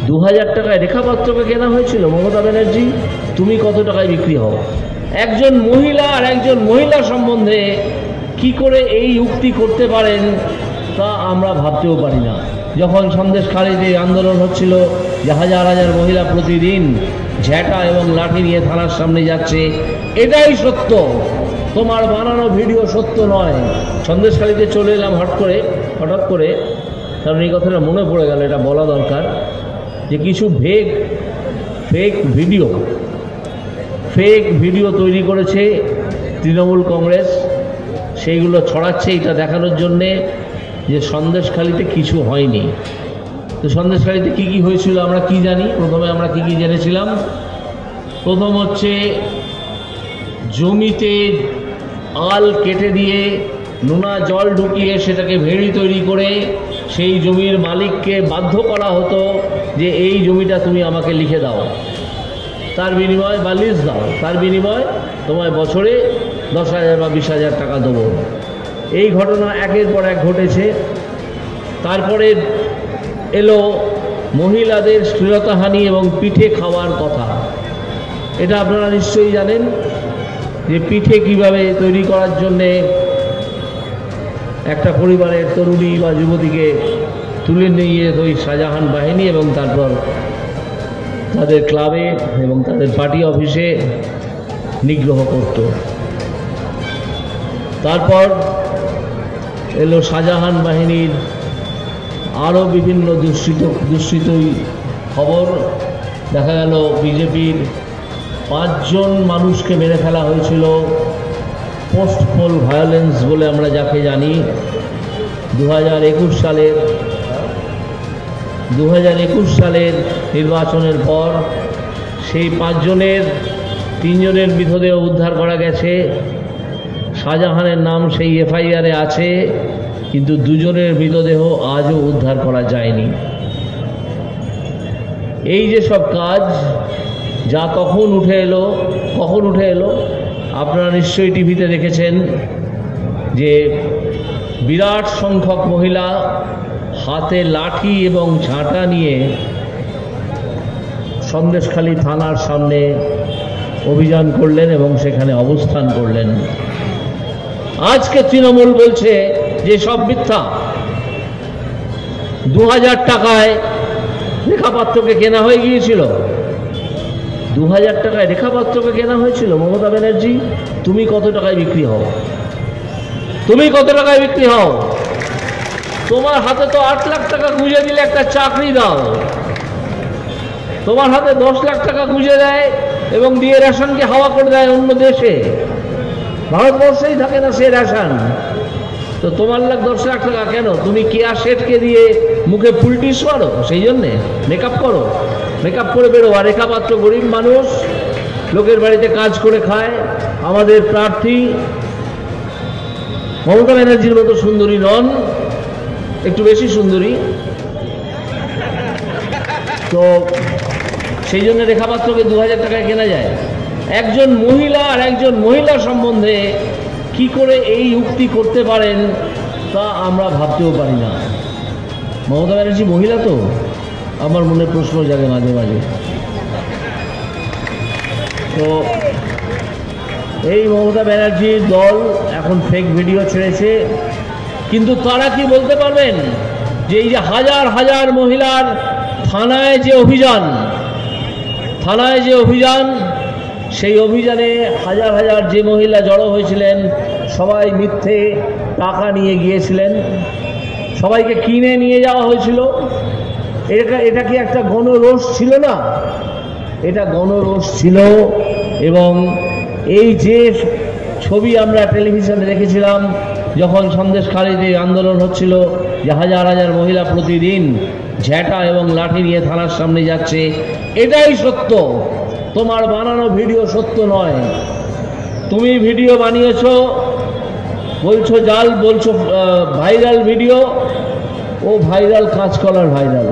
2000 টাকায় রেখাপাত্রকে কেনা হয়েছিল। মমতা ব্যানার্জি, তুমি কত টাকায় বিক্রি হও? একজন মহিলা আর একজন মহিলা সম্বন্ধে কি করে এই উক্তি করতে পারেন তা আমরা ভাবতেও পারি না। যখন সন্দেশখালিতে আন্দোলন হচ্ছিল যে হাজার হাজার মহিলা প্রতিদিন ঝ্যাঁটা এবং লাঠি নিয়ে থানার সামনে যাচ্ছে, এটাই সত্য, তোমার বানানো ভিডিও সত্য নয়। সন্দেশখালিতে চলে এলাম হঠাৎ করে, কারণ এই কথাটা মনে পড়ে গেল, এটা বলা দরকার, যে কিছু ফেক ভিডিও তৈরি করেছে তৃণমূল কংগ্রেস, সেইগুলো ছড়াচ্ছে এটা দেখানোর জন্যে যে সন্দেশখালিতে কিছু হয়নি। তো সন্দেশখালিতে কী কী হয়েছিল আমরা কি জানি? প্রথমে আমরা কি জেনেছিলাম? প্রথম হচ্ছে জমিতে আল কেটে দিয়ে নোনা জল ঢুকিয়ে সেটাকে ভেড়ি তৈরি করে সেই জমির মালিককে বাধ্য করা হতো যে এই জমিটা তুমি আমাকে লিখে দাও, তার বিনিময়ে বা লিজ দাও, তার বিনিময়ে তোমায় বছরে 10,000 বা 20,000 টাকা দেবো। এই ঘটনা একের পর এক ঘটেছে। তারপরে এলো মহিলাদের শ্লীলতাহানি এবং পিঠে খাওয়ার কথা। এটা আপনারা নিশ্চয়ই জানেন যে পিঠে কিভাবে তৈরি করার জন্যে একটা পরিবারের তরুণী বা যুবতীকে তুলে নিয়ে ওই শাহজাহান বাহিনী এবং তারপর তাদের ক্লাবে এবং তাদের পার্টি অফিসে নিগ্রহ করত। তারপর এলো শাহজাহান বাহিনীর আরও বিভিন্ন দুষ্কৃত খবর। দেখা গেল বিজেপির 5 জন মানুষকে মেরে ফেলা হয়েছিল, পোস্ট পোল ভায়োলেন্স বলে আমরা যাকে জানি। 2021 সালের নির্বাচনের পর সেই 5 জনের 3 জনের মৃতদেহ উদ্ধার করা গেছে। শাহজাহানের নাম সেই এফআইআরে আছে, কিন্তু 2 জনের মৃতদেহ আজও উদ্ধার করা যায়নি। এই যে সব কাজ যা কখন উঠে এলো আপনারা নিশ্চয়ই টিভিতে দেখেছেন যে বিরাট সংখ্যক মহিলা হাতে লাঠি এবং ঝাঁটা নিয়ে সন্দেশখালি থানার সামনে অভিযান করলেন এবং সেখানে অবস্থান করলেন। আজকে তৃণমূল বলছে যে সব মিথ্যা। 2000 টাকায় রেখাপাত্রকে কেনা হয়ে গিয়েছিল। 2000 টাকায় রেখাপাত্রকে কেনা হয়েছিল। মমতা ব্যানার্জি, তুমি কত টাকায় বিক্রি হও? তোমার হাতে তো 8 লাখ টাকা গুঁজে দিলে একটা চাকরি দাও, তোমার হাতে 10 লাখ টাকা গুঁজে দেয় এবং দিয়ে রেশনকে হাওয়া করে দেয় অন্য দেশে। ভারতবর্ষেই থাকে না সে রেশন, তো তোমার 10 লাখ টাকা কেন? তুমি কেয়া শেঠকে দিয়ে মুখে ফুলটিস মারো, সেই জন্যে মেকআপ করে বেরো। আর রেখাপাত্র গরিব মানুষ, লোকের বাড়িতে কাজ করে খায়। আমাদের প্রার্থী মমতা ব্যানার্জির মতো সুন্দরী নন, একটু বেশি সুন্দরী, তো সেই জন্য রেখাপাত্রকে 2000 টাকায় কেনা যায়। একজন মহিলা আর একজন মহিলা সম্বন্ধে কি করে এই উক্তি করতে পারেন তা আমরা ভাবতেও পারি না। মমতা ব্যানার্জি মহিলা তো, আমার মনে প্রশ্ন জাগে মাঝে মাঝে। তো এই মমতা ব্যানার্জির দল এখন ফেক ভিডিও ছেড়েছে, কিন্তু তারা কি বলতে পারবেন যে এই যে হাজার হাজার মহিলার থানায় যে অভিযান, সেই অভিযানে হাজার হাজার যে মহিলা জড়ো হয়েছিলেন সবাই মিথ্যে টাকা নিয়ে গিয়েছিলেন, সবাইকে কিনে নিয়ে যাওয়া হয়েছিল। এটা কি একটা গণরোষ ছিল না? এটা গণরোষ ছিল। এবং এই যে ছবি আমরা টেলিভিশনে দেখেছিলাম যখন সন্দেশখালিতে আন্দোলন হচ্ছিল যে হাজার হাজার মহিলা প্রতিদিন ঝ্যাঁটা এবং লাঠি নিয়ে থানার সামনে যাচ্ছে, এটাই সত্য, তোমার বানানো ভিডিও সত্য নয়। তুমি ভিডিও বানিয়েছো, বলছো জাল, বলছো ভাইরাল ভিডিও, ও ভাইরাল কাঁচকলার ভাইরাল।